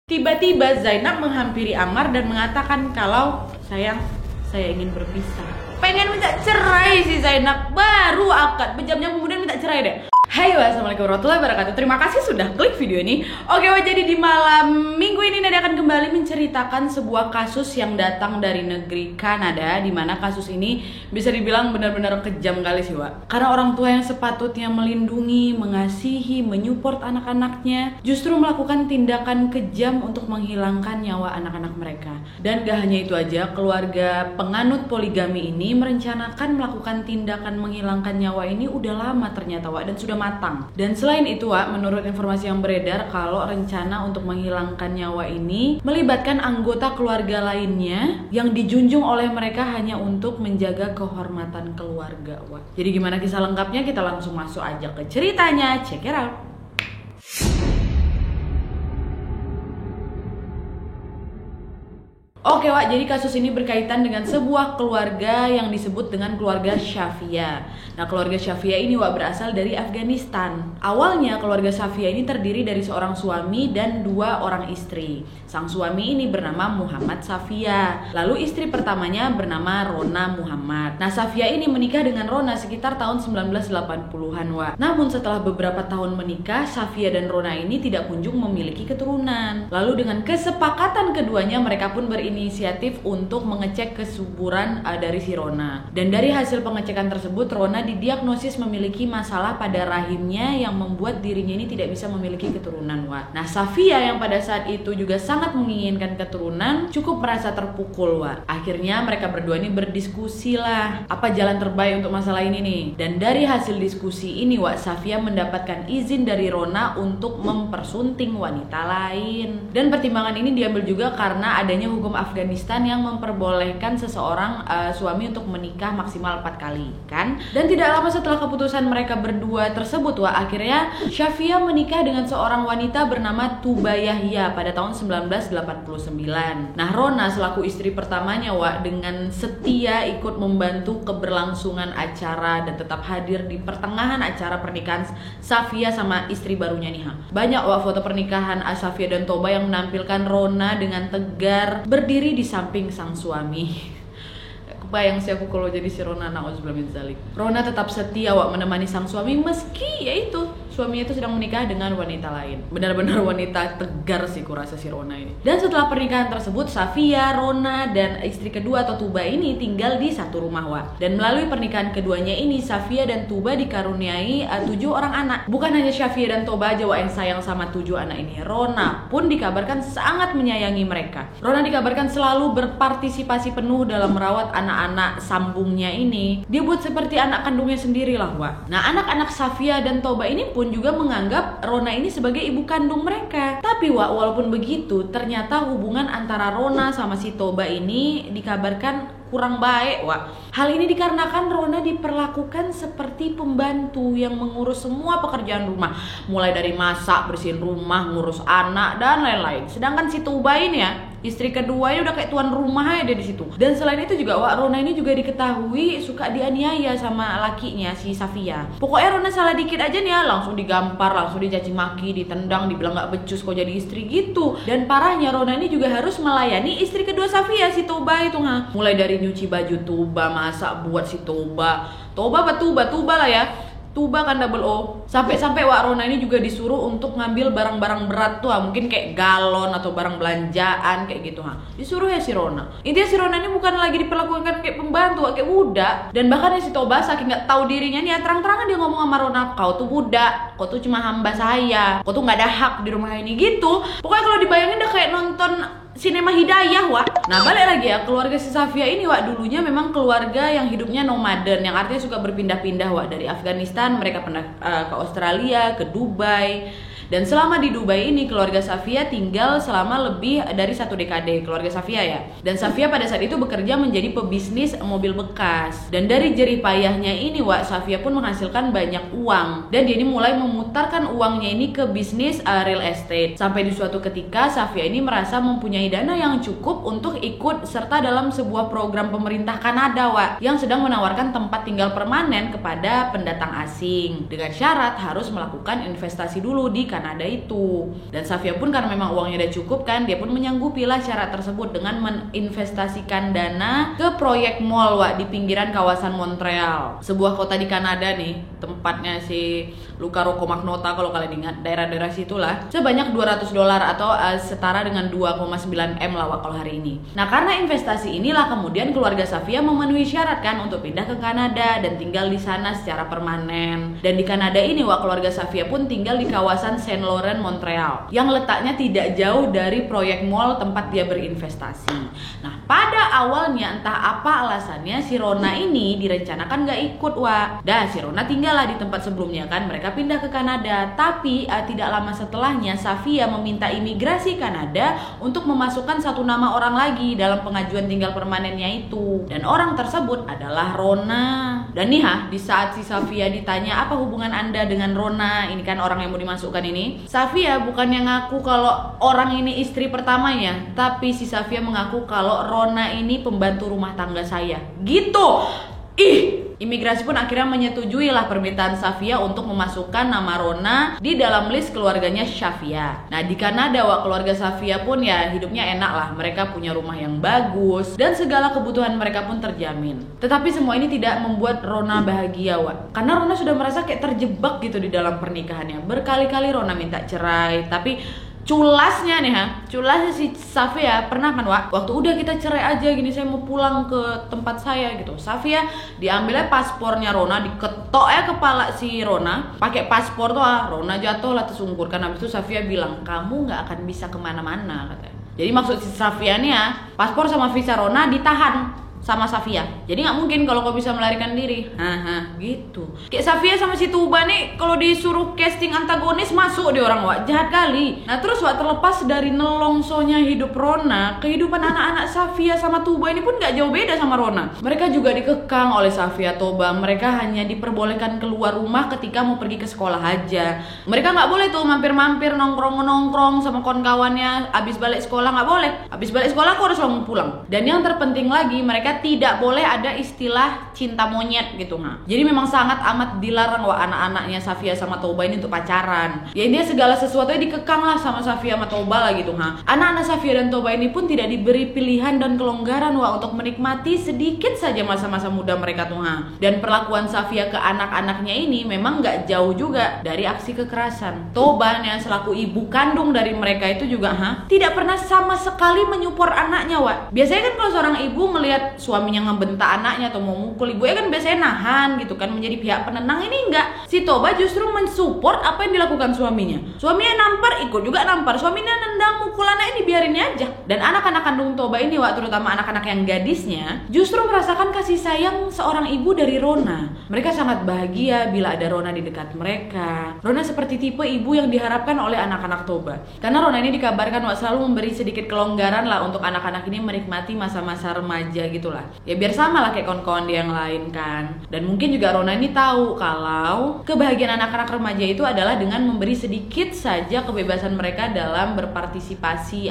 Tiba-tiba Zainab menghampiri Ammar dan mengatakan kalau sayang, saya ingin berpisah. Pengen minta cerai si Zainab, baru akad berjam-jam kemudian minta cerai deh. Hai, wassalamualaikum warahmatullahi wabarakatuh. Terima kasih sudah klik video ini. Oke, jadi di malam minggu ini Nada akan kembali menceritakan sebuah kasus yang datang dari negeri Kanada, di mana kasus ini bisa dibilang benar-benar kejam kali sih, Wak. Karena orang tua yang sepatutnya melindungi, mengasihi, menyupport anak-anaknya justru melakukan tindakan kejam untuk menghilangkan nyawa anak-anak mereka. Dan gak hanya itu aja, keluarga penganut poligami ini merencanakan melakukan tindakan menghilangkan nyawa ini udah lama ternyata, Wak, dan sudah matang. Dan selain itu, Wak, menurut informasi yang beredar, kalau rencana untuk menghilangkan nyawa ini melibatkan anggota keluarga lainnya yang dijunjung oleh mereka hanya untuk menjaga kehormatan keluarga, Wak. Jadi gimana kisah lengkapnya? Kita langsung masuk aja ke ceritanya. Check it out. Oke, Wak, jadi kasus ini berkaitan dengan sebuah keluarga yang disebut dengan keluarga Shafia. Nah, keluarga Shafia ini, Wak, berasal dari Afghanistan. Awalnya keluarga Shafia ini terdiri dari seorang suami dan dua orang istri. Sang suami ini bernama Muhammad Shafia. Lalu istri pertamanya bernama Rona Muhammad. Nah, Shafia ini menikah dengan Rona sekitar tahun 1980-an, Wak. Namun setelah beberapa tahun menikah, Shafia dan Rona ini tidak kunjung memiliki keturunan. Lalu dengan kesepakatan keduanya, mereka pun inisiatif untuk mengecek kesuburan dari si Rona. Dan dari hasil pengecekan tersebut, Rona didiagnosis memiliki masalah pada rahimnya yang membuat dirinya ini tidak bisa memiliki keturunan, Wak. Nah, Shafia yang pada saat itu juga sangat menginginkan keturunan cukup merasa terpukul, Wak. Akhirnya mereka berdua ini berdiskusi lah apa jalan terbaik untuk masalah ini nih. Dan dari hasil diskusi ini, Wak, Shafia mendapatkan izin dari Rona untuk mempersunting wanita lain. Dan pertimbangan ini diambil juga karena adanya hukum Afghanistan yang memperbolehkan seseorang suami untuk menikah maksimal 4 kali, kan? Dan tidak lama setelah keputusan mereka berdua tersebut, Wak, akhirnya Shafia menikah dengan seorang wanita bernama Tuba Yahya pada tahun 1989. Nah, Rona selaku istri pertamanya, Wak, dengan setia ikut membantu keberlangsungan acara dan tetap hadir di pertengahan acara pernikahan Shafia sama istri barunya nih. Banyak, Wak, foto pernikahan Shafia dan Toba yang menampilkan Rona dengan tegar berdiri di samping sang suami. Kebayang sih aku kalau jadi si Rona, na'udzubillah min dzalik. Rona tetap setia, Wak, menemani sang suami meski yaitu suaminya itu sedang menikah dengan wanita lain. Benar-benar wanita tegar sih kurasa si Rona ini. Dan setelah pernikahan tersebut, Shafia, Rona, dan istri kedua atau Tuba ini tinggal di satu rumah, Wak. Dan melalui pernikahan keduanya ini, Shafia dan Tuba dikaruniai 7 orang anak. Bukan hanya Shafia dan Tuba aja, Wak, yang sayang sama 7 anak ini. Rona pun dikabarkan sangat menyayangi mereka. Rona dikabarkan selalu berpartisipasi penuh dalam merawat anak-anak sambungnya ini. Dia buat seperti anak kandungnya sendiri lah, Wak. Nah, anak-anak Shafia dan Toba ini pun juga menganggap Rona ini sebagai ibu kandung mereka. Tapi, Wak, walaupun begitu, ternyata hubungan antara Rona sama si Toba ini dikabarkan kurang baik, Wak. Hal ini dikarenakan Rona diperlakukan seperti pembantu yang mengurus semua pekerjaan rumah, mulai dari masak, bersihin rumah, ngurus anak, dan lain-lain. Sedangkan si Tuba ini ya, istri kedua ini udah kayak tuan rumah aja di situ. Dan selain itu juga, Wak, Rona ini juga diketahui suka dianiaya sama lakinya si Shafia. Pokoknya Rona salah dikit aja nih ya, langsung digampar, langsung dicaci maki, ditendang, dibilang gak becus kok jadi istri gitu. Dan parahnya Rona ini juga harus melayani istri kedua Shafia, si Toba itu, mulai dari nyuci baju Tuba, masak buat si Toba lah ya. Tuba kan double O. Sampai-sampai, Wak, Rona ini juga disuruh untuk ngambil barang-barang berat tuh, mungkin kayak galon atau barang belanjaan kayak gitu, disuruh ya si Rona. Intinya si Rona ini bukan lagi diperlakukan kayak pembantu, kayak budak. Dan bahkan ya si Toba saking nggak tahu dirinya nih, terang-terangan dia ngomong sama Rona, kau tuh budak, kau tuh cuma hamba saya, kau tuh nggak ada hak di rumah ini gitu. Pokoknya kalau dibayangin udah kayak nonton sinema Hidayah, Wak. Nah, balik lagi ya, keluarga si Shafia ini, Wak, dulunya memang keluarga yang hidupnya nomaden, yang artinya suka berpindah-pindah, Wak. Dari Afghanistan mereka pernah ke Australia, ke Dubai. Dan selama di Dubai ini, keluarga Shafia tinggal selama lebih dari 1 dekade, keluarga Shafia ya. Dan Shafia pada saat itu bekerja menjadi pebisnis mobil bekas. Dan dari jerih payahnya ini, Wak, Shafia pun menghasilkan banyak uang. Dan dia ini mulai memutarkan uangnya ini ke bisnis real estate. Sampai di suatu ketika, Shafia ini merasa mempunyai dana yang cukup untuk ikut serta dalam sebuah program pemerintah Kanada, Wak, yang sedang menawarkan tempat tinggal permanen kepada pendatang asing. Dengan syarat harus melakukan investasi dulu di Kanada itu. Dan Safia pun karena memang uangnya udah cukup kan, dia pun menyanggupilah syarat tersebut dengan menginvestasikan dana ke proyek mall di pinggiran kawasan Montreal, sebuah kota di Kanada nih, tempatnya si Luca Rocco-Magnotta kalau kalian ingat, daerah-daerah situlah, sebanyak $200 atau setara dengan 2,9 M lah kalau hari ini. Nah, karena investasi inilah kemudian keluarga Safia memenuhi syarat kan untuk pindah ke Kanada dan tinggal di sana secara permanen. Dan di Kanada ini keluarga Safia pun tinggal di kawasan Saint Laurent, Montreal, yang letaknya tidak jauh dari proyek mall tempat dia berinvestasi. Nah, pada awalnya entah apa alasannya si Rona ini direncanakan gak ikut Dah si Rona tinggal lah di tempat sebelumnya kan, mereka pindah ke Kanada. Tapi tidak lama setelahnya Safia meminta imigrasi Kanada untuk memasukkan satu nama orang lagi dalam pengajuan tinggal permanennya itu. Dan orang tersebut adalah Rona. Dan nih di saat si Safia ditanya apa hubungan Anda dengan Rona, ini kan orang yang mau dimasukkan ini, Safia bukannya ngaku kalau orang ini istri pertamanya, tapi si Safia mengaku kalau Rona ini pembantu rumah tangga saya. Gitu. Imigrasi pun akhirnya menyetujui lah permintaan Safia untuk memasukkan nama Rona di dalam list keluarganya Safia. Nah, di Kanada keluarga Safia pun ya hidupnya enak lah. Mereka punya rumah yang bagus dan segala kebutuhan mereka pun terjamin. Tetapi semua ini tidak membuat Rona bahagia karena Rona sudah merasa kayak terjebak gitu di dalam pernikahannya. Berkali-kali Rona minta cerai, tapi culasnya si Safia pernah kan waktu udah kita cerai aja gini, saya mau pulang ke tempat saya gitu, Safia diambilnya paspornya Rona, diketok kepala si Rona pakai paspor tuh. Rona jatuh lah tersungkur. Karena habis itu Safia bilang kamu nggak akan bisa kemana-mana katanya. Jadi maksud si Safia nih paspor sama visa Rona ditahan sama Safia. Jadi nggak mungkin kalau kau bisa melarikan diri. Gitu. Kayak Safia sama si Tuba nih kalau disuruh casting antagonis masuk di orang jahat kali. Nah, terus terlepas dari nelongsonya hidup Rona, kehidupan anak-anak Safia sama Tuba ini pun nggak jauh beda sama Rona. Mereka juga dikekang oleh Safia Toba. Mereka hanya diperbolehkan keluar rumah ketika mau pergi ke sekolah aja. Mereka nggak boleh tuh mampir-mampir nongkrong sama kawan-kawannya. Abis balik sekolah nggak boleh. Abis balik sekolah aku harus langsung pulang. Dan yang terpenting lagi, mereka tidak boleh ada istilah cinta monyet gitu. Jadi memang sangat amat dilarang anak-anaknya Safia sama Toba ini untuk pacaran. Ya ini segala sesuatunya dikekang lah sama Safia sama Toba lah gitu. Anak-anak Safia dan Toba ini pun tidak diberi pilihan dan kelonggaran untuk menikmati sedikit saja masa-masa muda mereka tuh. Dan perlakuan Safia ke anak-anaknya ini memang gak jauh juga dari aksi kekerasan. Toba yang selaku ibu kandung dari mereka itu juga tidak pernah sama sekali menyupport anaknya Biasanya kan kalau seorang ibu melihat suaminya ngebentak anaknya atau mau mukul ibu kan biasanya nahan gitu kan, menjadi pihak penenang. Ini enggak, si Toba justru mensupport apa yang dilakukan suaminya. Suaminya nampar, ikut juga nampar. Suaminya nendang, mukul anak ini, biarin aja. Dan anak-anak kandung Toba ini terutama anak-anak yang gadisnya justru merasakan kasih sayang seorang ibu dari Rona. Mereka sangat bahagia bila ada Rona di dekat mereka. Rona seperti tipe ibu yang diharapkan oleh anak-anak Toba. Karena Rona ini dikabarkan selalu memberi sedikit kelonggaran lah untuk anak-anak ini menikmati masa-masa remaja gitu lah. Ya biar sama lah kayak kawan-kawan dia yang lain kan. Dan mungkin juga Rona ini tahu kalau kebahagiaan anak-anak remaja itu adalah dengan memberi sedikit saja kebebasan mereka dalam berpartisipasi,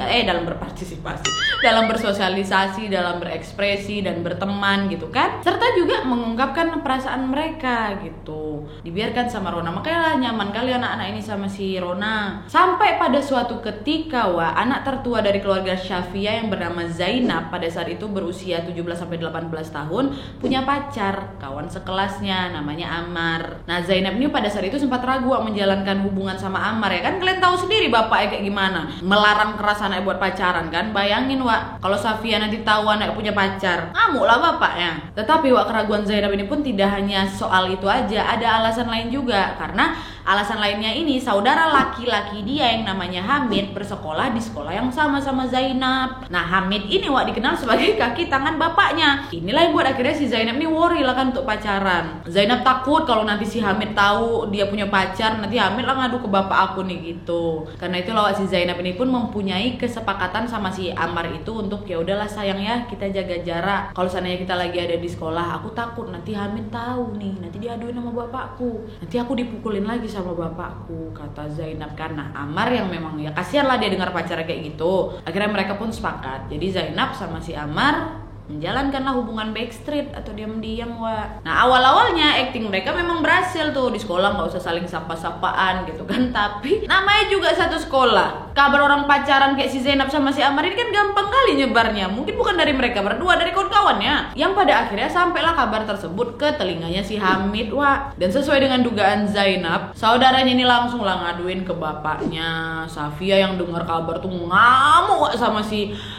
dalam bersosialisasi, dalam berekspresi dan berteman gitu kan. Serta juga mengungkapkan perasaan mereka gitu. Dibiarkan sama Rona. Makanya lah nyaman kali anak-anak ini sama si Rona. Sampai pada suatu ketika anak tertua dari keluarga Safia yang bernama Zainab pada saat itu berusia 17-18 tahun punya pacar, kawan sekelasnya namanya Ammar. Nah, Zainab ini pada saat itu sempat ragu menjalankan hubungan sama Ammar ya kan. Kalian tahu sendiri bapaknya kayak gimana, melarang keras anaknya buat pacaran kan. Bayangin kalau Safia nanti tahu anak punya pacar, ngamuk lah bapaknya. Tetapi keraguan Zainab ini pun tidak hanya soal itu aja, ada alasan lain juga. Karena alasan lainnya ini saudara laki-laki dia yang namanya Hamid bersekolah di sekolah yang sama Zainab. Nah, Hamid ini dikenal sebagai kaki tangan bapaknya. Inilah yang buat akhirnya si Zainab nih worry lah kan untuk pacaran. Zainab takut kalau nanti si Hamid tahu dia punya pacar, nanti Hamid lah ngadu ke bapak aku nih gitu. Karena itu si Zainab ini pun mempunyai kesepakatan sama si Ammar itu untuk ya udahlah sayang ya, kita jaga jarak. Kalau seandainya kita lagi ada di sekolah, aku takut nanti Hamid tahu nih, nanti diaduin sama bapakku, nanti aku dipukulin lagi sama bapakku, kata Zainab. Karena Ammar yang memang ya kasihan lah dia dengar pacarnya kayak gitu. Akhirnya mereka pun sepakat. Jadi Zainab sama si Ammar menjalankanlah hubungan backstreet atau diam-diam, Wak. Nah, awal-awalnya acting mereka memang berhasil tuh, di sekolah nggak usah saling sapa-sapaan gitu kan. Tapi namanya juga satu sekolah, kabar orang pacaran kayak si Zainab sama si Amar ini kan gampang kali nyebarnya. Mungkin bukan dari mereka berdua, dari kawan-kawannya, yang pada akhirnya sampailah kabar tersebut ke telinganya si Hamid, Wak. Dan sesuai dengan dugaan Zainab, saudaranya ini langsung lah ngaduin ke bapaknya. Safia yang dengar kabar tuh ngamuk, Wak, sama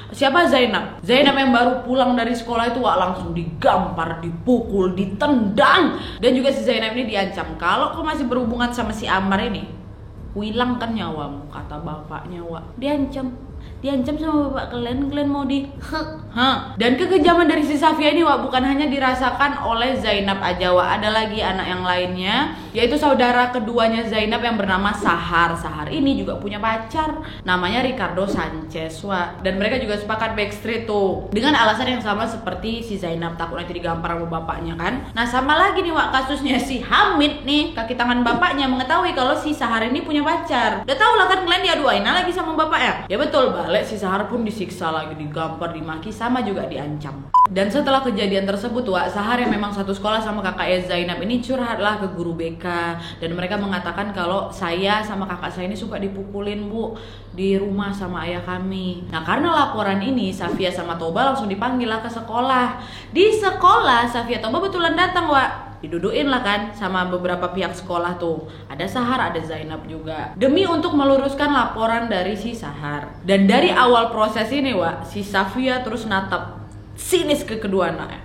siapa Zainab yang baru pulang dari sekolah itu, Wak, langsung digampar, dipukul, ditendang. Dan juga si Zainab ini diancam, kalau kau masih berhubungan sama si Amar ini, hilangkan nyawamu, kata bapaknya, Wak. Diancam sama bapak kalian mau di Dan kekejaman dari si Safia ini, Wak, bukan hanya dirasakan oleh Zainab aja, Wak. Ada lagi anak yang lainnya, yaitu saudara keduanya Zainab yang bernama Sahar. Sahar ini juga punya pacar, namanya Ricardo Sanchez, Wak. Dan mereka juga sepakat backstreet tuh, dengan alasan yang sama seperti si Zainab, takut nanti digampar sama bapaknya kan. Nah, sama lagi nih, Wak, kasusnya si Hamid nih, kaki tangan bapaknya mengetahui kalau si Sahar ini punya pacar. Udah tau lah kan, kalian diaduin lagi sama bapaknya. Ya betul, balik si Sahar pun disiksa lagi, digampar, dimaki, sama juga diancam. Dan setelah kejadian tersebut, Wak, Sahar yang memang satu sekolah sama kakaknya Zainab ini curhatlah ke guru BK. Dan mereka mengatakan kalau saya sama kakak saya ini suka dipukulin, Bu, di rumah sama ayah kami. Nah, karena laporan ini, Safia sama Toba langsung dipanggil lah ke sekolah. Di sekolah, Safia Toba betulan datang, Wak. Diduduin lah kan sama beberapa pihak sekolah tuh. Ada Sahar, ada Zainab juga, demi untuk meluruskan laporan dari si Sahar. Dan dari awal proses ini, Wak, si Safia terus natap sinis ke kedua anaknya.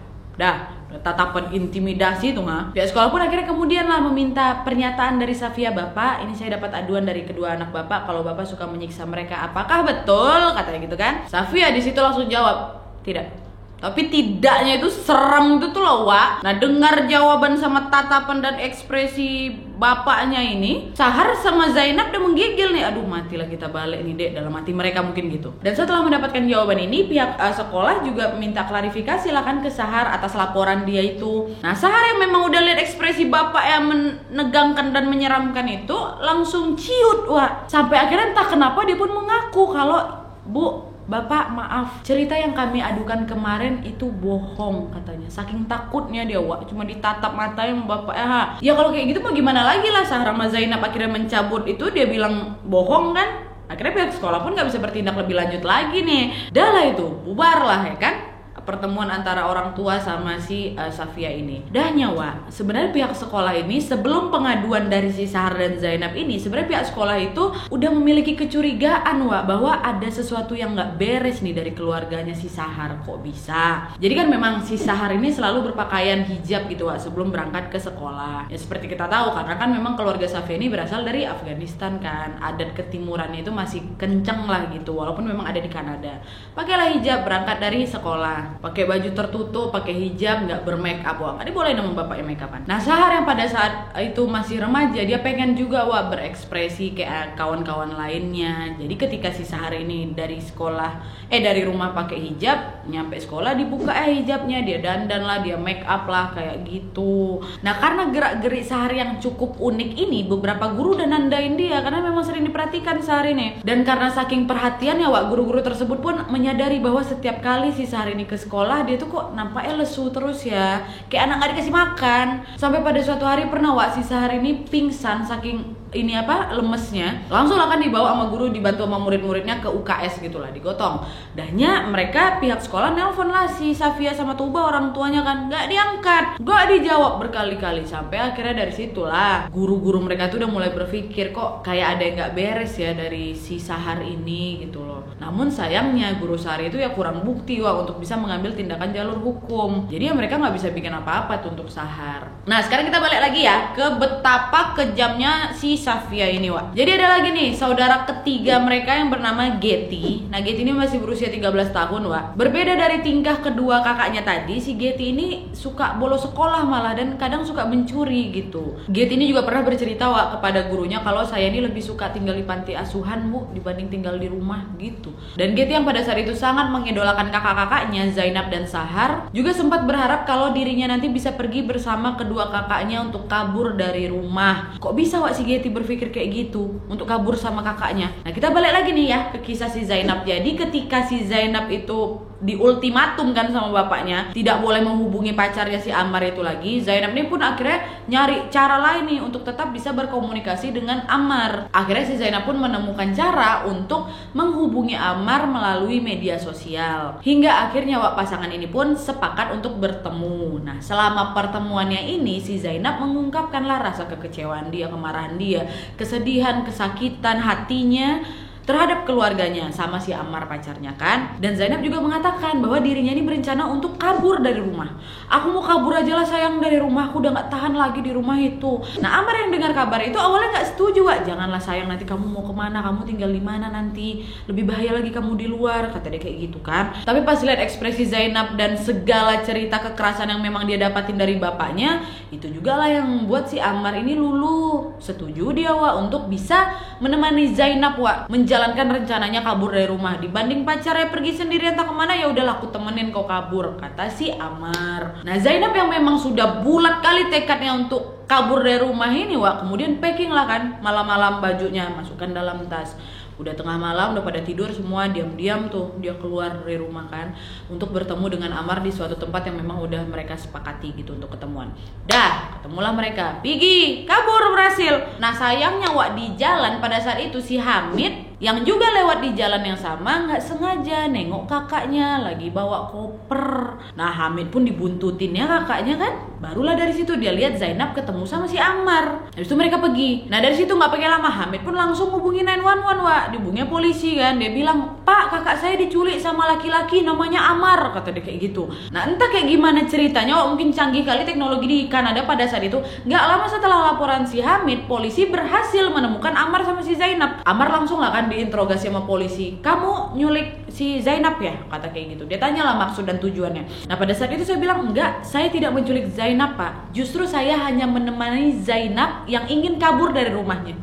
Tatapan intimidasi tuh, pihak sekolah pun akhirnya kemudian lah meminta pernyataan dari Safia. Bapak, ini saya dapat aduan dari kedua anak bapak kalau bapak suka menyiksa mereka. Apakah betul? Katanya gitu kan. Safia di situ langsung jawab, tidak. Tapi tidaknya itu serem itu tuh loh, Wak. Nah, dengar jawaban sama tatapan dan ekspresi bapaknya ini, Sahar sama Zainab udah menggigil nih. Aduh, matilah kita balik nih, Dek, dalam hati mereka mungkin gitu. Dan setelah mendapatkan jawaban ini, pihak sekolah juga minta klarifikasi lah kan ke Sahar atas laporan dia itu. Nah, Sahar yang memang udah lihat ekspresi bapak yang menegangkan dan menyeramkan itu, langsung ciut, Wak. Sampai akhirnya entah kenapa dia pun mengaku kalau, Bu, Bapak, maaf, cerita yang kami adukan kemarin itu bohong, katanya. Saking takutnya dia, Wak, cuma ditatap matanya sama bapaknya. Ya kalau kayak gitu mau gimana lagi lah. Sahar sama Zainab akhirnya mencabut itu, dia bilang bohong kan. Akhirnya pihak sekolah pun gak bisa bertindak lebih lanjut lagi nih. Dah lah itu, bubar lah ya kan, pertemuan antara orang tua sama si Safia ini. Dah nyawa, sebenarnya pihak sekolah ini sebelum pengaduan dari si Sahar dan Zainab ini, sebenarnya pihak sekolah itu udah memiliki kecurigaan, Wak, bahwa ada sesuatu yang nggak beres nih dari keluarganya si Sahar. Kok bisa? Jadi kan memang si Sahar ini selalu berpakaian hijab gitu, Wak, sebelum berangkat ke sekolah. Ya seperti kita tahu, karena kan memang keluarga Safia ini berasal dari Afghanistan kan, adat ketimurannya itu masih kenceng lah gitu, walaupun memang ada di Kanada. Pakailah hijab berangkat dari sekolah, pakai baju tertutup, pakai hijab, nggak bermake up, Wak. Nggak dibolehin sama bapaknya make upan. Nah, Sahar yang pada saat itu masih remaja, dia pengen juga, Wak, berekspresi kayak kawan-kawan lainnya. Jadi ketika si Sahar ini dari rumah pakai hijab, nyampe sekolah dibuka hijabnya, dia dandan lah, dia make up lah kayak gitu. Nah, karena gerak-gerik Sahar yang cukup unik ini, beberapa guru udah nandain dia karena memang sering diperhatikan Sahar ini. Dan karena saking perhatiannya, Wak, guru-guru tersebut pun menyadari bahwa setiap kali si Sahar ini ke sekolah, dia tuh kok nampaknya lesu terus ya, kayak anak gak dikasih makan. Sampai pada suatu hari pernah, Wak, si Sahar ini pingsan saking lemesnya. Langsung akan dibawa sama guru, dibantu sama murid-muridnya ke UKS gitulah, digotong. Dahnya mereka pihak sekolah nelpon lah si Safia sama Tuba, orang tuanya kan nggak diangkat, nggak dijawab berkali-kali. Sampai akhirnya dari situlah guru-guru mereka tuh udah mulai berpikir, kok kayak ada yang nggak beres ya dari si Sahar ini gitu loh. Namun sayangnya guru Sahar itu ya kurang bukti, Wak, untuk bisa mengambil tindakan jalur hukum. Jadi ya mereka nggak bisa bikin apa-apa tuh untuk Sahar. Nah, sekarang kita balik lagi ya ke betapa kejamnya si Safia ini, Wak. Jadi ada lagi nih saudara ketiga mereka yang bernama Getty. Nah, Getty ini masih berusia 13 tahun, Wak. Berbeda dari tingkah kedua kakaknya tadi, si Getty ini suka bolos sekolah malah, dan kadang suka mencuri gitu. Getty ini juga pernah bercerita, Wak, kepada gurunya kalau saya ini lebih suka tinggal di panti asuhan, Bu, dibanding tinggal di rumah gitu. Dan Getty yang pada saat itu sangat mengidolakan kakak-kakaknya Zainab dan Sahar, juga sempat berharap kalau dirinya nanti bisa pergi bersama kedua kakaknya untuk kabur dari rumah. Kok bisa, Wak, si Getty berpikir kayak gitu untuk kabur sama kakaknya? Nah, kita balik lagi nih ya ke kisah si Zainab. Jadi ketika si Zainab itu di ultimatum kan sama bapaknya, tidak boleh menghubungi pacarnya si Ammar itu lagi. Zainab ini pun akhirnya nyari cara lain nih untuk tetap bisa berkomunikasi dengan Ammar. Akhirnya si Zainab pun menemukan cara untuk menghubungi Ammar melalui media sosial. Hingga akhirnya pasangan ini pun sepakat untuk bertemu. Nah, selama pertemuannya ini si Zainab mengungkapkanlah rasa kekecewaan dia, kemarahan dia, kesedihan, kesakitan hatinya terhadap keluarganya sama si Ammar pacarnya kan. Dan Zainab juga mengatakan bahwa dirinya ini berencana untuk kabur dari rumah. Aku mau kabur aja lah sayang dari rumah, aku udah gak tahan lagi di rumah itu. Nah, Ammar yang dengar kabar itu awalnya gak setuju, Wak. Janganlah sayang, nanti kamu mau kemana, kamu tinggal di mana nanti, lebih bahaya lagi kamu di luar, kata dia kayak gitu kan. Tapi pas lihat ekspresi Zainab dan segala cerita kekerasan yang memang dia dapatin dari bapaknya, itu juga lah yang membuat si Ammar ini luluh. Setuju dia, Wak, untuk bisa menemani Zainab, Wak, menjalankan rencananya kabur dari rumah. Dibanding pacarnya pergi sendiri entah kemana, ya udahlah aku temenin kau kabur, kata si Ammar. Nah, Zainab yang memang sudah bulat kali tekadnya untuk kabur dari rumah ini, Wak, kemudian packing lah kan malam-malam bajunya, masukkan dalam tas. Udah tengah malam, udah pada tidur semua, diam-diam tuh dia keluar dari rumah kan untuk bertemu dengan Ammar di suatu tempat yang memang udah mereka sepakati gitu untuk ketemuan. Dah, ketemulah mereka. Pergi, kabur berhasil. Nah, sayangnya, Wak, di jalan pada saat itu si Hamid yang juga lewat di jalan yang sama nggak sengaja nengok kakaknya lagi bawa koper. Nah, Hamid pun dibuntutin ya kakaknya kan. Barulah dari situ dia lihat Zainab ketemu sama si Ammar. Habis itu mereka pergi. Nah, dari situ nggak pakai lama Hamid pun langsung hubungi 911, Wak. Dihubungi polisi kan. Dia bilang, "Pak, kakak saya diculik sama laki-laki namanya Ammar," kata dia kayak gitu. Nah, entah kayak gimana ceritanya, Wak, mungkin canggih kali teknologi di Kanada pada saat itu. Nggak lama setelah laporan si Hamid, polisi berhasil menemukan Ammar sama si Zainab. Ammar langsung lah kan diinterogasi sama polisi. "Kamu nyulik si Zainab ya?" kata kayak gitu. Dia tanyalah maksud dan tujuannya. Nah, pada saat itu saya bilang, "Enggak, saya tidak menculik Zainab, Pak. Justru saya hanya menemani Zainab yang ingin kabur dari rumahnya."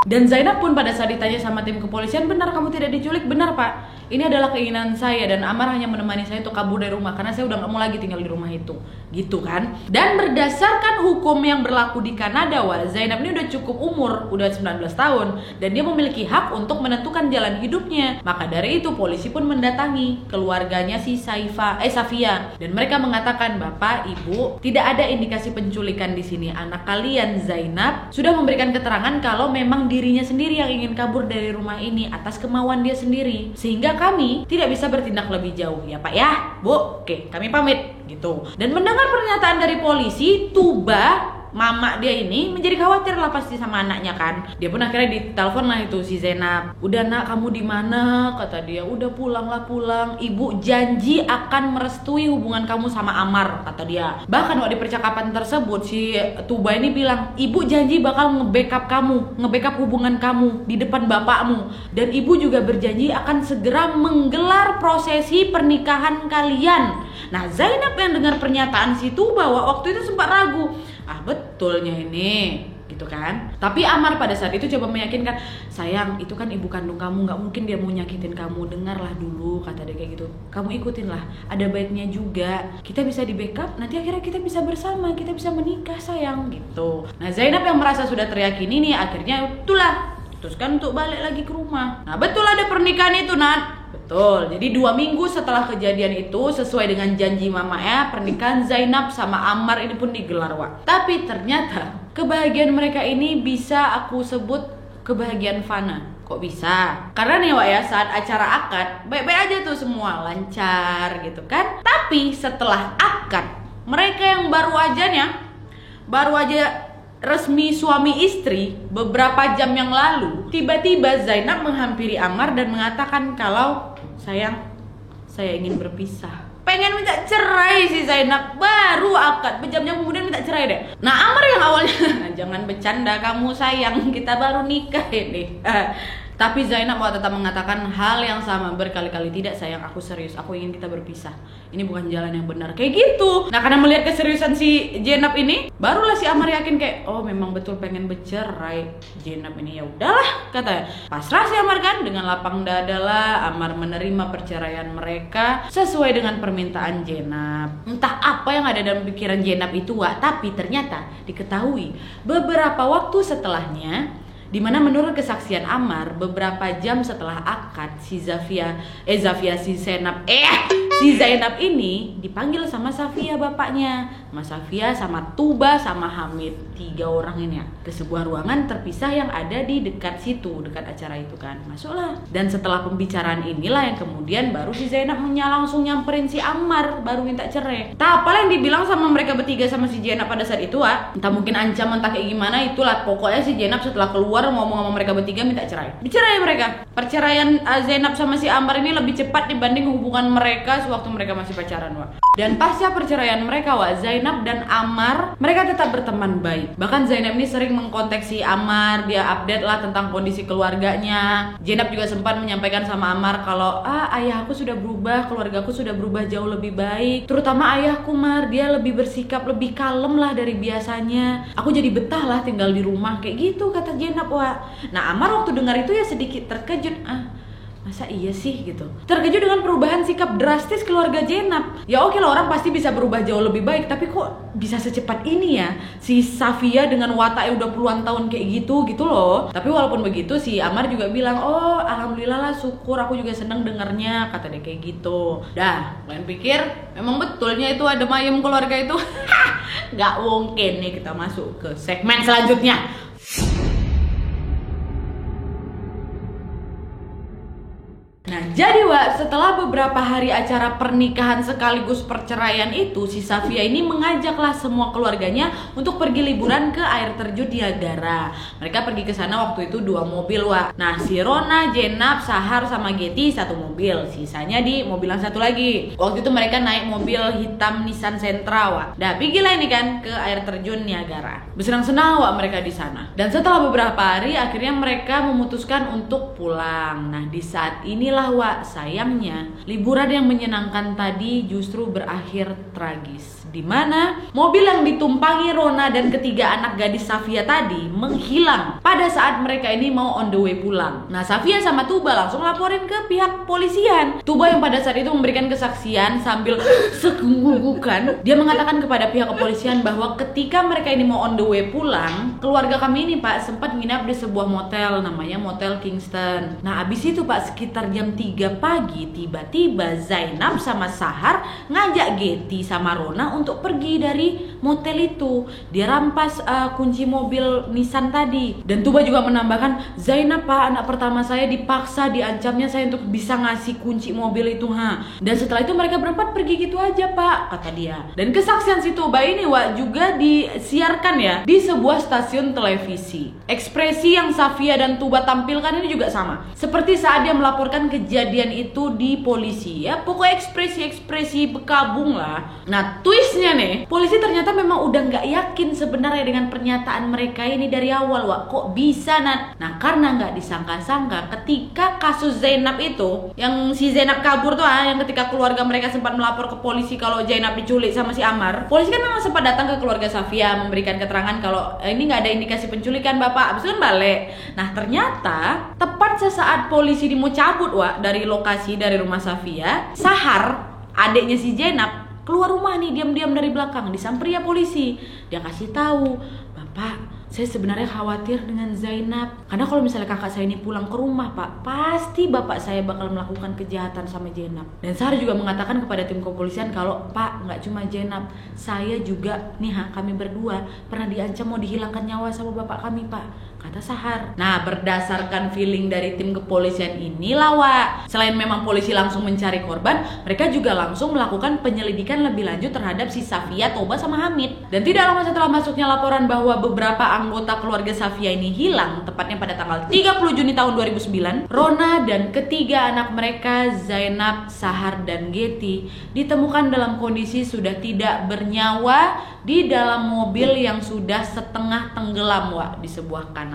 Dan Zainab pun pada saat ditanya sama tim kepolisian, "Benar kamu tidak diculik?" "Benar, Pak. Ini adalah keinginan saya dan Ammar hanya menemani saya untuk kabur dari rumah karena saya udah gak mau lagi tinggal di rumah itu." Gitu kan. Dan berdasarkan hukum yang berlaku di Kanada, Wak, Zainab ini udah cukup umur, udah 19 tahun dan dia memiliki hak untuk menentukan jalan hidupnya. Maka dari itu polisi pun mendatangi keluarganya si Safia dan mereka mengatakan, "Bapak, Ibu, tidak ada indikasi penculikan di sini. Anak kalian Zainab sudah memberikan keterangan kalau memang dirinya sendiri yang ingin kabur dari rumah ini atas kemauan dia sendiri, sehingga kami tidak bisa bertindak lebih jauh. Ya, Pak ya, Bu, oke, kami pamit." Gitu. Dan mendengar pernyataan dari polisi, Tuba, mama dia ini menjadi khawatir lah pasti sama anaknya kan. Dia pun akhirnya ditelepon lah itu si Zainab. "Udah nak, kamu di mana?" kata dia. "Udah pulang. Ibu janji akan merestui hubungan kamu sama Ammar," kata dia. Bahkan waktu di percakapan tersebut si Tuba ini bilang, "Ibu janji bakal nge-backup kamu, nge-backup hubungan kamu di depan bapakmu. Dan ibu juga berjanji akan segera menggelar prosesi pernikahan kalian." Nah, Zainab yang dengar pernyataan si Tuba waktu itu sempat ragu. Betulnya ini gitu kan. Tapi Ammar pada saat itu coba meyakinkan, "Sayang, itu kan ibu kandung kamu, nggak mungkin dia mau nyakitin kamu. Dengarlah dulu," kata dia kayak gitu. "Kamu ikutin lah, ada baiknya juga. Kita bisa di backup, nanti akhirnya kita bisa bersama, kita bisa menikah sayang," gitu. Nah, Zainab yang merasa sudah teryakini nih, akhirnya itulah teruskan untuk balik lagi ke rumah. Nah, betul ada pernikahan itu, Nat. Betul, jadi 2 minggu setelah kejadian itu, sesuai dengan janji mama ya, pernikahan Zainab sama Ammar ini pun digelar, Wak. Tapi ternyata kebahagiaan mereka ini bisa aku sebut kebahagiaan fana. Kok bisa? Karena nih, Wak ya, saat acara akad baik-baik aja tuh semua, lancar gitu kan. Tapi setelah akad, mereka yang baru aja resmi suami istri beberapa jam yang lalu, tiba-tiba Zainab menghampiri Ammar dan mengatakan kalau, "Sayang, saya ingin berpisah." Pengen minta cerai si Zainab, baru akad, berjam-jam kemudian minta cerai deh. Nah, Ammar yang awalnya, "Jangan bercanda kamu sayang, kita baru nikah ini." Tapi Zainab tetap mengatakan hal yang sama berkali-kali, "Tidak sayang, aku serius, aku ingin kita berpisah. Ini bukan jalan yang benar." Kayak gitu. Nah, karena melihat keseriusan si Zainab ini, barulah si Ammar yakin kayak, "Oh, memang betul pengen bercerai Zainab ini." Ya udahlah, katanya. Pasrah si Ammar kan, dengan lapang dada lah Ammar menerima perceraian mereka sesuai dengan permintaan Zainab. Entah apa yang ada dalam pikiran Zainab itu, Wak, tapi ternyata diketahui beberapa waktu setelahnya Dimana menurut kesaksian Ammar, beberapa jam setelah akad si Zainab ini dipanggil sama Safia bapaknya, sama Safia, sama Tuba, sama Hamid, 3 orang ini ya, ke sebuah ruangan terpisah yang ada di dekat situ, dekat acara itu kan. Masuklah. Dan setelah pembicaraan inilah yang kemudian baru si Zainab langsung nyamperin si Ammar, baru minta cerai. Tak apa yang dibilang sama mereka bertiga sama si Zainab pada saat itu, entah mungkin ancaman, entah kayak gimana, itulah pokoknya si Zainab setelah keluar ngomong sama mereka bertiga minta cerai. Dicerai mereka. Perceraian Zainab sama si Ammar ini lebih cepat dibanding hubungan mereka waktu mereka masih pacaran, Wak. Dan pasca perceraian mereka, Wak, Zainab dan Ammar mereka tetap berteman baik. Bahkan Zainab ini sering mengkontak si Ammar, dia update lah tentang kondisi keluarganya. Zainab juga sempat menyampaikan sama Ammar kalau ayahku sudah berubah, keluargaku sudah berubah jauh lebih baik. Terutama ayahku, Mar, dia lebih bersikap lebih kalem lah dari biasanya. Aku jadi betah lah tinggal di rumah kayak gitu, kata Zainab, Wak. Nah, Ammar waktu dengar itu ya sedikit terkejut. Masa iya sih gitu. Terkejut dengan perubahan sikap drastis keluarga Zainab. Ya oke lah, orang pasti bisa berubah jauh lebih baik, tapi kok bisa secepat ini ya si Safia dengan wataknya udah puluhan tahun kayak gitu loh. Tapi walaupun begitu si Ammar juga bilang, "Oh, alhamdulillah lah, syukur, aku juga seneng dengernya," kata dia kayak gitu. Dah, kalian pikir memang betulnya itu ada mayem keluarga itu? Gak mungkin nih. Kita masuk ke segmen selanjutnya. Nah, jadi Wak, setelah beberapa hari acara pernikahan sekaligus perceraian itu, si Safia ini mengajaklah semua keluarganya untuk pergi liburan ke air terjun Niagara. Mereka pergi ke sana waktu itu 2 mobil, Wak. Nah, si Rona, Zainab, Sahar, sama Getty 1 mobil, sisanya di mobil yang satu lagi. Waktu itu mereka naik mobil hitam Nissan Sentra, Wak. Nah, pergilah ini kan ke air terjun Niagara. Bersenang-senang, Wak, mereka di sana. Dan setelah beberapa hari, akhirnya mereka memutuskan untuk pulang. Nah, di saat inilah, Wak, sayangnya liburan yang menyenangkan tadi justru berakhir tragis, di mana mobil yang ditumpangi Rona dan ketiga anak gadis Safia tadi menghilang pada saat mereka ini mau on the way pulang. Nah, Safia sama Tuba langsung laporin ke pihak polisian. Tuba yang pada saat itu memberikan kesaksian sambil segunggukan, dia mengatakan kepada pihak kepolisian bahwa ketika mereka ini mau on the way pulang, keluarga kami ini, Pak, sempat nginap di sebuah motel namanya Motel Kingston. Nah, abis itu, Pak, sekitar jam 3 pagi tiba-tiba Zainab sama Sahar ngajak Getty sama Rona untuk pergi dari motel itu. Dia rampas kunci mobil Nissan tadi. Dan Tuba juga menambahkan, Zainab, Pak, anak pertama saya, dipaksa, diancamnya saya untuk bisa ngasih kunci mobil itu, Dan setelah itu mereka berempat pergi gitu aja, Pak, kata dia. Dan kesaksian si Tuba ini, Wak, juga disiarkan ya di sebuah stasiun televisi. Ekspresi yang Safia dan Tuba tampilkan ini juga sama seperti saat dia melaporkan kejadian itu di polisi ya. Pokoknya ekspresi bekabung lah. Nah, twistnya nih, polisi ternyata memang udah nggak yakin sebenarnya dengan pernyataan mereka ini dari awal, Wak. Kok bisa, Nat? Nah, karena nggak disangka-sangka ketika kasus Zainab itu, yang si Zainab kabur tuh, yang ketika keluarga mereka sempat melapor ke polisi kalau Zainab diculik sama si Ammar, polisi kan memang sempat datang ke keluarga Safia memberikan keterangan kalau ini nggak ada indikasi penculikan, Bapak. Abis itu kan balik. Nah, ternyata tepat sesaat polisi mau cabut, Wak, dari lokasi, dari rumah Safia, Sahar, adiknya si Zainab, keluar rumah nih diam-diam dari belakang, disamperi ya polisi. Dia kasih tahu, "Bapak, saya sebenarnya khawatir dengan Zainab. Karena kalau misalnya kakak saya ini pulang ke rumah, Pak, pasti bapak saya bakal melakukan kejahatan sama Zainab." Dan Sahar juga mengatakan kepada tim kepolisian kalau, "Pak, nggak cuma Zainab, saya juga nih, kami berdua pernah diancam mau dihilangkan nyawa sama bapak kami, Pak," kata Sahar. Nah, berdasarkan feeling dari tim kepolisian inilah, Wak, selain memang polisi langsung mencari korban, mereka juga langsung melakukan penyelidikan lebih lanjut terhadap si Safia, Toba, sama Hamid. Dan tidak lama setelah masuknya laporan bahwa beberapa anggota keluarga Safia ini hilang, tepatnya pada tanggal 30 Juni tahun 2009, Rona dan ketiga anak mereka, Zainab, Sahar, dan Getty, ditemukan dalam kondisi sudah tidak bernyawa di dalam mobil yang sudah setengah tenggelam, Wak, di sebuah kanal.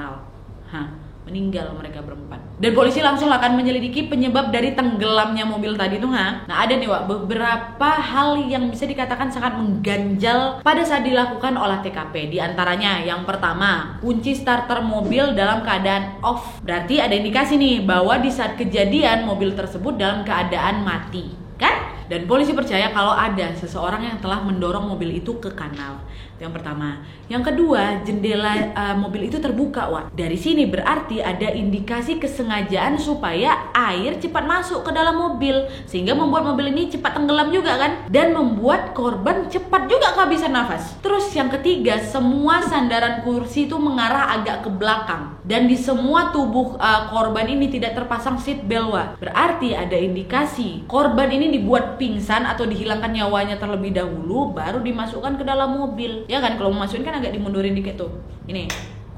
Meninggal mereka berempat. Dan polisi langsung akan menyelidiki penyebab dari tenggelamnya mobil tadi tuh, Nah, ada nih, Wak, beberapa hal yang bisa dikatakan sangat mengganjal pada saat dilakukan olah TKP. Di antaranya, yang pertama, kunci starter mobil dalam keadaan off. Berarti ada indikasi nih bahwa di saat kejadian mobil tersebut dalam keadaan mati, kan? Dan polisi percaya kalau ada seseorang yang telah mendorong mobil itu ke kanal. Itu yang pertama. Yang kedua, jendela mobil itu terbuka, Wak. Dari sini berarti ada indikasi kesengajaan supaya air cepat masuk ke dalam mobil, sehingga membuat mobil ini cepat tenggelam juga kan, dan membuat korban cepat juga kehabisan nafas. Terus yang ketiga, semua sandaran kursi itu mengarah agak ke belakang, dan di semua tubuh korban ini tidak terpasang seat belt, Wak. Berarti ada indikasi korban ini dibuat pingsan atau dihilangkan nyawanya terlebih dahulu, baru dimasukkan ke dalam mobil. Ya kan, kalau masukin kan agak dimundurin dikit tuh. Ini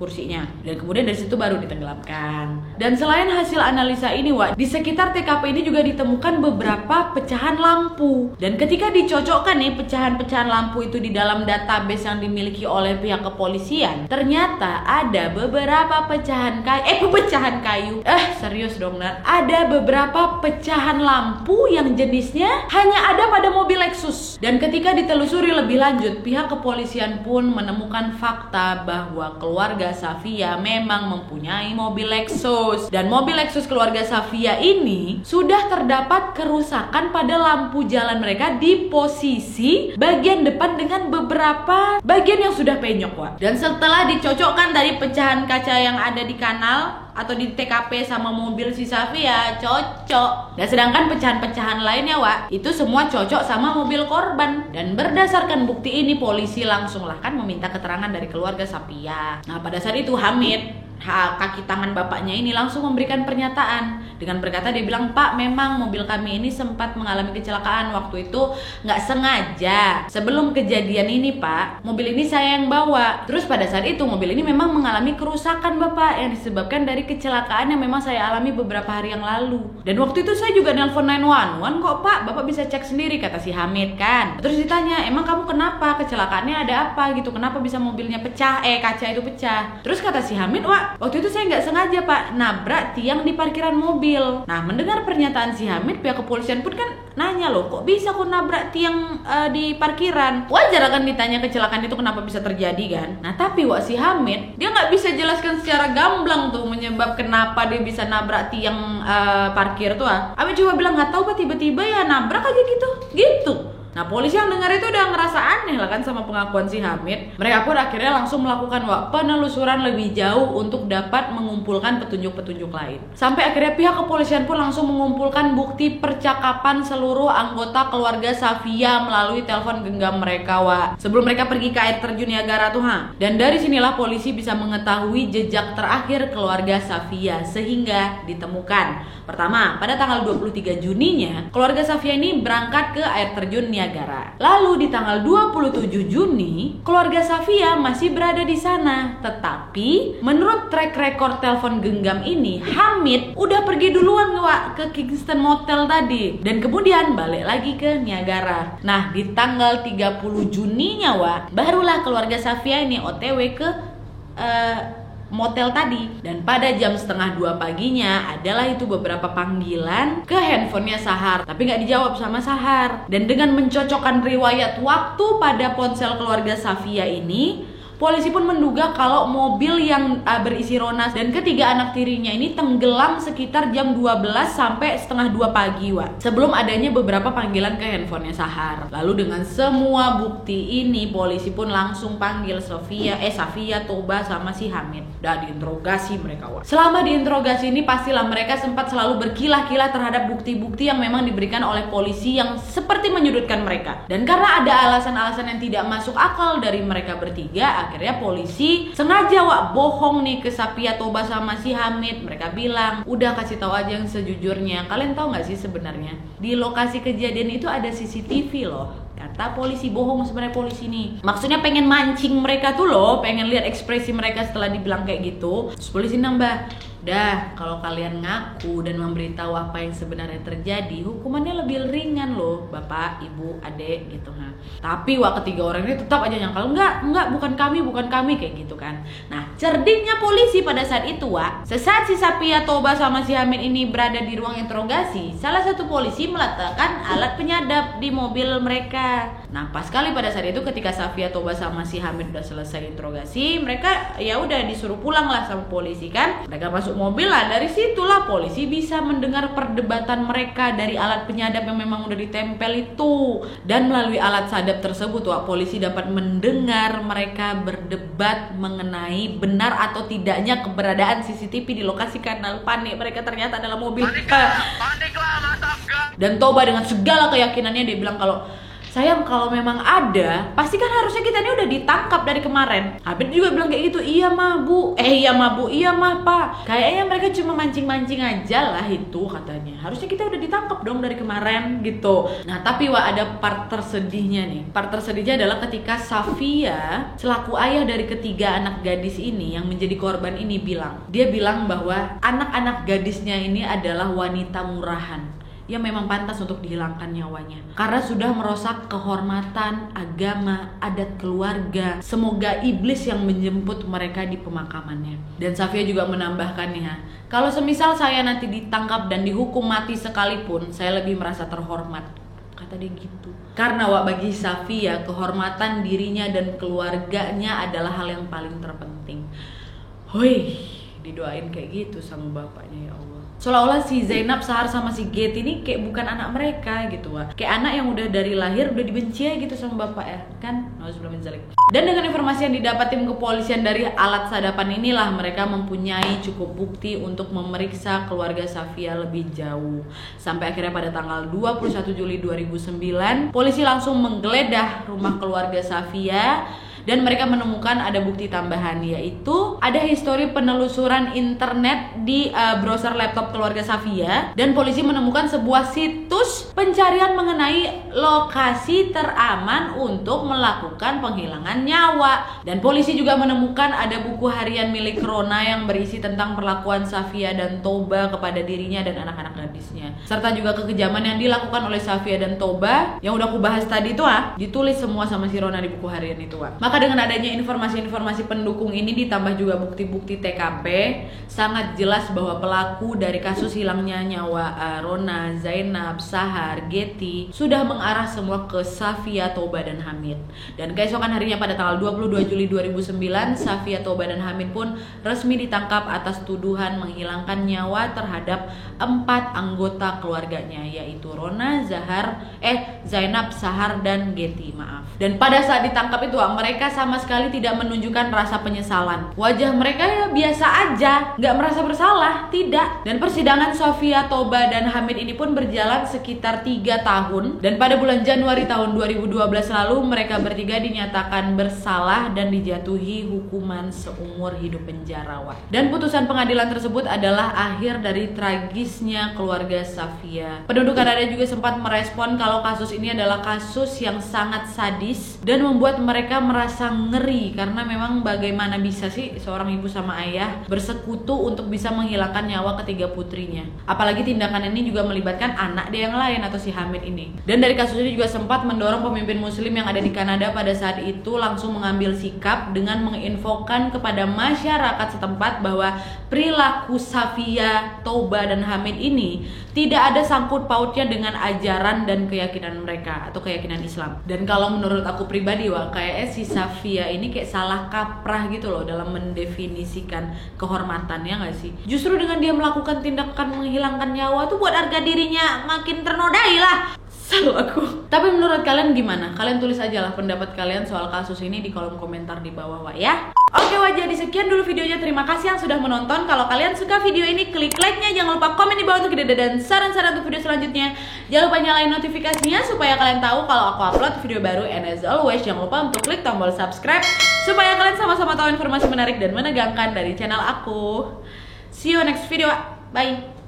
kursinya, dan kemudian dari situ baru ditenggelamkan. Dan selain hasil analisa ini, Wak, di sekitar TKP ini juga ditemukan beberapa pecahan lampu. Dan ketika dicocokkan nih pecahan-pecahan lampu itu di dalam database yang dimiliki oleh pihak kepolisian, ternyata ada beberapa pecahan kayu. Serius dong, Nat. Ada beberapa pecahan lampu yang jenisnya hanya ada pada mobil Lexus. Dan ketika ditelusuri lebih lanjut, pihak kepolisian pun menemukan fakta bahwa keluarga Safia memang mempunyai mobil Lexus, dan mobil Lexus keluarga Safia ini sudah terdapat kerusakan pada lampu jalan mereka di posisi bagian depan dengan beberapa bagian yang sudah penyok, Wak. Dan setelah dicocokkan dari pecahan kaca yang ada di kanal atau di TKP sama mobil si Safia, cocok. Dan sedangkan pecahan-pecahan lainnya, Wak, itu semua cocok sama mobil korban. Dan berdasarkan bukti ini, polisi langsung lah kan meminta keterangan dari keluarga Safia. Nah, pada saat itu Hamid, kaki tangan bapaknya ini, langsung memberikan pernyataan dengan berkata, dia bilang, "Pak, memang mobil kami ini sempat mengalami kecelakaan. Waktu itu nggak sengaja. Sebelum kejadian ini, Pak, mobil ini saya yang bawa. Terus pada saat itu mobil ini memang mengalami kerusakan, Bapak, yang disebabkan dari kecelakaan yang memang saya alami beberapa hari yang lalu. Dan waktu itu saya juga nelpon 911 kok, Pak. Bapak bisa cek sendiri," kata si Hamid kan. Terus ditanya, "Emang kamu kenapa? Kecelakaannya ada apa gitu? Kenapa bisa mobilnya pecah? Kaca itu pecah?" Terus kata si Hamid, "Wah, waktu itu saya nggak sengaja, Pak, nabrak tiang di parkiran mobil." Nah, mendengar pernyataan si Hamid, pihak kepolisian pun kan nanya, "Loh, kok bisa kok nabrak tiang di parkiran?" Wajar kan ditanya kecelakaan itu kenapa bisa terjadi kan. Nah, tapi si Hamid, dia nggak bisa jelaskan secara gamblang tuh menyebab kenapa dia bisa nabrak tiang parkir tuh. Hamid cuma bilang, "Nggak tahu, Pak, tiba-tiba ya nabrak aja gitu." Nah, polisi yang dengar itu udah ngerasa aneh lah kan sama pengakuan si Hamid. Mereka pun akhirnya langsung melakukan penelusuran lebih jauh untuk dapat mengumpulkan petunjuk-petunjuk lain. Sampai akhirnya pihak kepolisian pun langsung mengumpulkan bukti percakapan seluruh anggota keluarga Safia melalui telepon genggam mereka, Wak, sebelum mereka pergi ke air terjun Niagara tuh, Dan dari sinilah polisi bisa mengetahui jejak terakhir keluarga Safia sehingga ditemukan. Pertama, pada tanggal 23 Juninya, keluarga Safia ini berangkat ke air terjun Niagara. Lalu di tanggal 27 Juni, keluarga Safia masih berada di sana. Tetapi menurut track record telepon genggam ini, Hamid udah pergi duluan, Wak, ke Kingston Motel tadi, dan kemudian balik lagi ke Niagara. Nah, di tanggal 30 Juninya, Wak, barulah keluarga Safia ini OTW ke motel tadi. Dan pada jam 1:30 paginya adalah itu beberapa panggilan ke handphonenya Sahar, tapi nggak dijawab sama Sahar. Dan dengan mencocokkan riwayat waktu pada ponsel keluarga Safia ini, polisi pun menduga kalau mobil yang berisi Ronas dan ketiga anak tirinya ini tenggelam sekitar jam 12 sampai 1:30 pagi, Wak, sebelum adanya beberapa panggilan ke handphonenya Sahar. Lalu dengan semua bukti ini, polisi pun langsung panggil Safia, Toba sama si Hamid. Dan diinterogasi mereka, Wak. Selama diinterogasi ini pastilah mereka sempat selalu berkilah-kilah terhadap bukti-bukti yang memang diberikan oleh polisi yang seperti menyudutkan mereka. Dan karena ada alasan-alasan yang tidak masuk akal dari mereka bertiga, akhirnya polisi sengaja, Wak, bohong nih ke Safia, Toba sama si Hamid. Mereka bilang, "Udah kasih tahu aja yang sejujurnya. Kalian tahu nggak sih sebenarnya di lokasi kejadian itu ada CCTV loh." Kata polisi, bohong sebenarnya polisi nih. Maksudnya pengen mancing mereka tuh loh, pengen lihat ekspresi mereka setelah dibilang kayak gitu. Terus polisi nambah, "Dah, kalau kalian ngaku dan memberitahu apa yang sebenarnya terjadi, hukumannya lebih ringan loh, Bapak, Ibu, Adek," gitu. Nah, tapi ketiga orang ini tetap aja nyangkal, enggak, bukan kami, kayak gitu kan. Nah, cerdiknya polisi pada saat itu, sesaat si Safia, Toba sama si Hamid ini berada di ruang interogasi, salah satu polisi meletakkan alat penyadap di mobil mereka. Nah, pas kali pada saat itu ketika Safia, Toba sama si Hamid udah selesai interogasi, mereka ya udah disuruh pulang lah sama polisi kan. Mereka masuk masuk mobil lah. Dari situlah polisi bisa mendengar perdebatan mereka dari alat penyadap yang memang udah ditempel itu. Dan melalui alat sadap tersebut polisi dapat mendengar mereka berdebat mengenai benar atau tidaknya keberadaan CCTV di lokasi karena panik mereka ternyata dalam mobil. Paniklah, dan Toba dengan segala keyakinannya dia bilang kalau sayang, kalau memang ada, pasti kan harusnya kita ini udah ditangkap dari kemarin. Abid juga bilang kayak gitu. Iya mah bu, iya mah bu, iya mah pak. Kayaknya mereka cuma mancing-mancing aja lah itu katanya. Harusnya kita udah ditangkap dong dari kemarin gitu. Nah tapi ada part tersedihnya nih. Part tersedihnya adalah ketika Safia selaku ayah dari ketiga anak gadis ini yang menjadi korban ini dia bilang bahwa anak-anak gadisnya ini adalah wanita murahan yang memang pantas untuk dihilangkan nyawanya karena sudah merusak kehormatan, agama, adat keluarga. Semoga iblis yang menjemput mereka di pemakamannya. Dan Safia juga menambahkannya, kalau semisal saya nanti ditangkap dan dihukum mati sekalipun, saya lebih merasa terhormat. Kata dia gitu. Karena bagi Safia, kehormatan dirinya dan keluarganya adalah hal yang paling terpenting. Hoi, didoain kayak gitu sama bapaknya, ya Allah. Seolah-olah si Zainab, Sahar sama si Getty ini kayak bukan anak mereka gitu kayak anak yang udah dari lahir udah dibenci ya gitu sama bapak ya kan. Dan dengan informasi yang didapat tim kepolisian dari alat sadapan inilah mereka mempunyai cukup bukti untuk memeriksa keluarga Safia lebih jauh. Sampai akhirnya pada tanggal 21 Juli 2009 polisi langsung menggeledah rumah keluarga Safia. Dan mereka menemukan ada bukti tambahan, yaitu ada histori penelusuran internet di browser laptop keluarga Safia. Dan polisi menemukan sebuah situs pencarian mengenai lokasi teraman untuk melakukan penghilangan nyawa. Dan polisi juga menemukan ada buku harian milik Rona yang berisi tentang perlakuan Safia dan Toba kepada dirinya dan anak-anak gadisnya, serta juga kekejaman yang dilakukan oleh Safia dan Toba yang udah aku bahas tadi itu ditulis semua sama si Rona di buku harian itu Maka dengan adanya informasi-informasi pendukung ini ditambah juga bukti-bukti TKP, sangat jelas bahwa pelaku dari kasus hilangnya nyawa Rona, Zainab, Sahar, Getty sudah mengarah semua ke Safia, Toba, dan Hamid. Dan keesokan harinya pada tanggal 22 Juli 2009, Safia, Toba, dan Hamid pun resmi ditangkap atas tuduhan menghilangkan nyawa terhadap 4 anggota keluarganya, yaitu Rona, Zainab, Sahar, dan Getty. Dan pada saat ditangkap itu mereka sama sekali tidak menunjukkan rasa penyesalan. Wajah mereka ya biasa aja, nggak merasa bersalah, tidak. Dan persidangan Safia, Toba, dan Hamid ini pun berjalan sekitar 3 tahun. Dan pada bulan Januari tahun 2012 lalu mereka bertiga dinyatakan bersalah dan dijatuhi hukuman seumur hidup penjara. Dan putusan pengadilan tersebut adalah akhir dari tragisnya keluarga Safia. Penduduk Kanada juga sempat merespon kalau kasus ini adalah kasus yang sangat sadis dan membuat mereka merasa ngeri karena memang bagaimana bisa sih seorang ibu sama ayah bersekutu untuk bisa menghilangkan nyawa ketiga putrinya. Apalagi tindakan ini juga melibatkan anak dia yang lain atau si Hamid ini. Dan dari kasus ini juga sempat mendorong pemimpin muslim yang ada di Kanada pada saat itu langsung mengambil sikap dengan menginfokan kepada masyarakat setempat bahwa perilaku Safia, Toba, dan Hamid ini tidak ada sangkut pautnya dengan ajaran dan keyakinan mereka atau keyakinan Islam. Dan kalau menurut aku pribadi kayaknya si Safia ini kayak salah kaprah gitu loh dalam mendefinisikan kehormatannya nggak sih? Justru dengan dia melakukan tindakan menghilangkan nyawa tuh buat harga dirinya makin ternodai lah. Salah aku. Tapi menurut kalian gimana? Kalian tulis aja lah pendapat kalian soal kasus ini di kolom komentar di bawah ya. Oke jadi sekian dulu videonya. Terima kasih yang sudah menonton. Kalau kalian suka video ini, klik like-nya. Jangan lupa komen di bawah untuk ide dan saran-saran untuk video selanjutnya. Jangan lupa nyalain notifikasinya supaya kalian tahu kalau aku upload video baru. And as always, jangan lupa untuk klik tombol subscribe supaya kalian sama-sama tahu informasi menarik dan menegangkan dari channel aku. See you next video. Bye.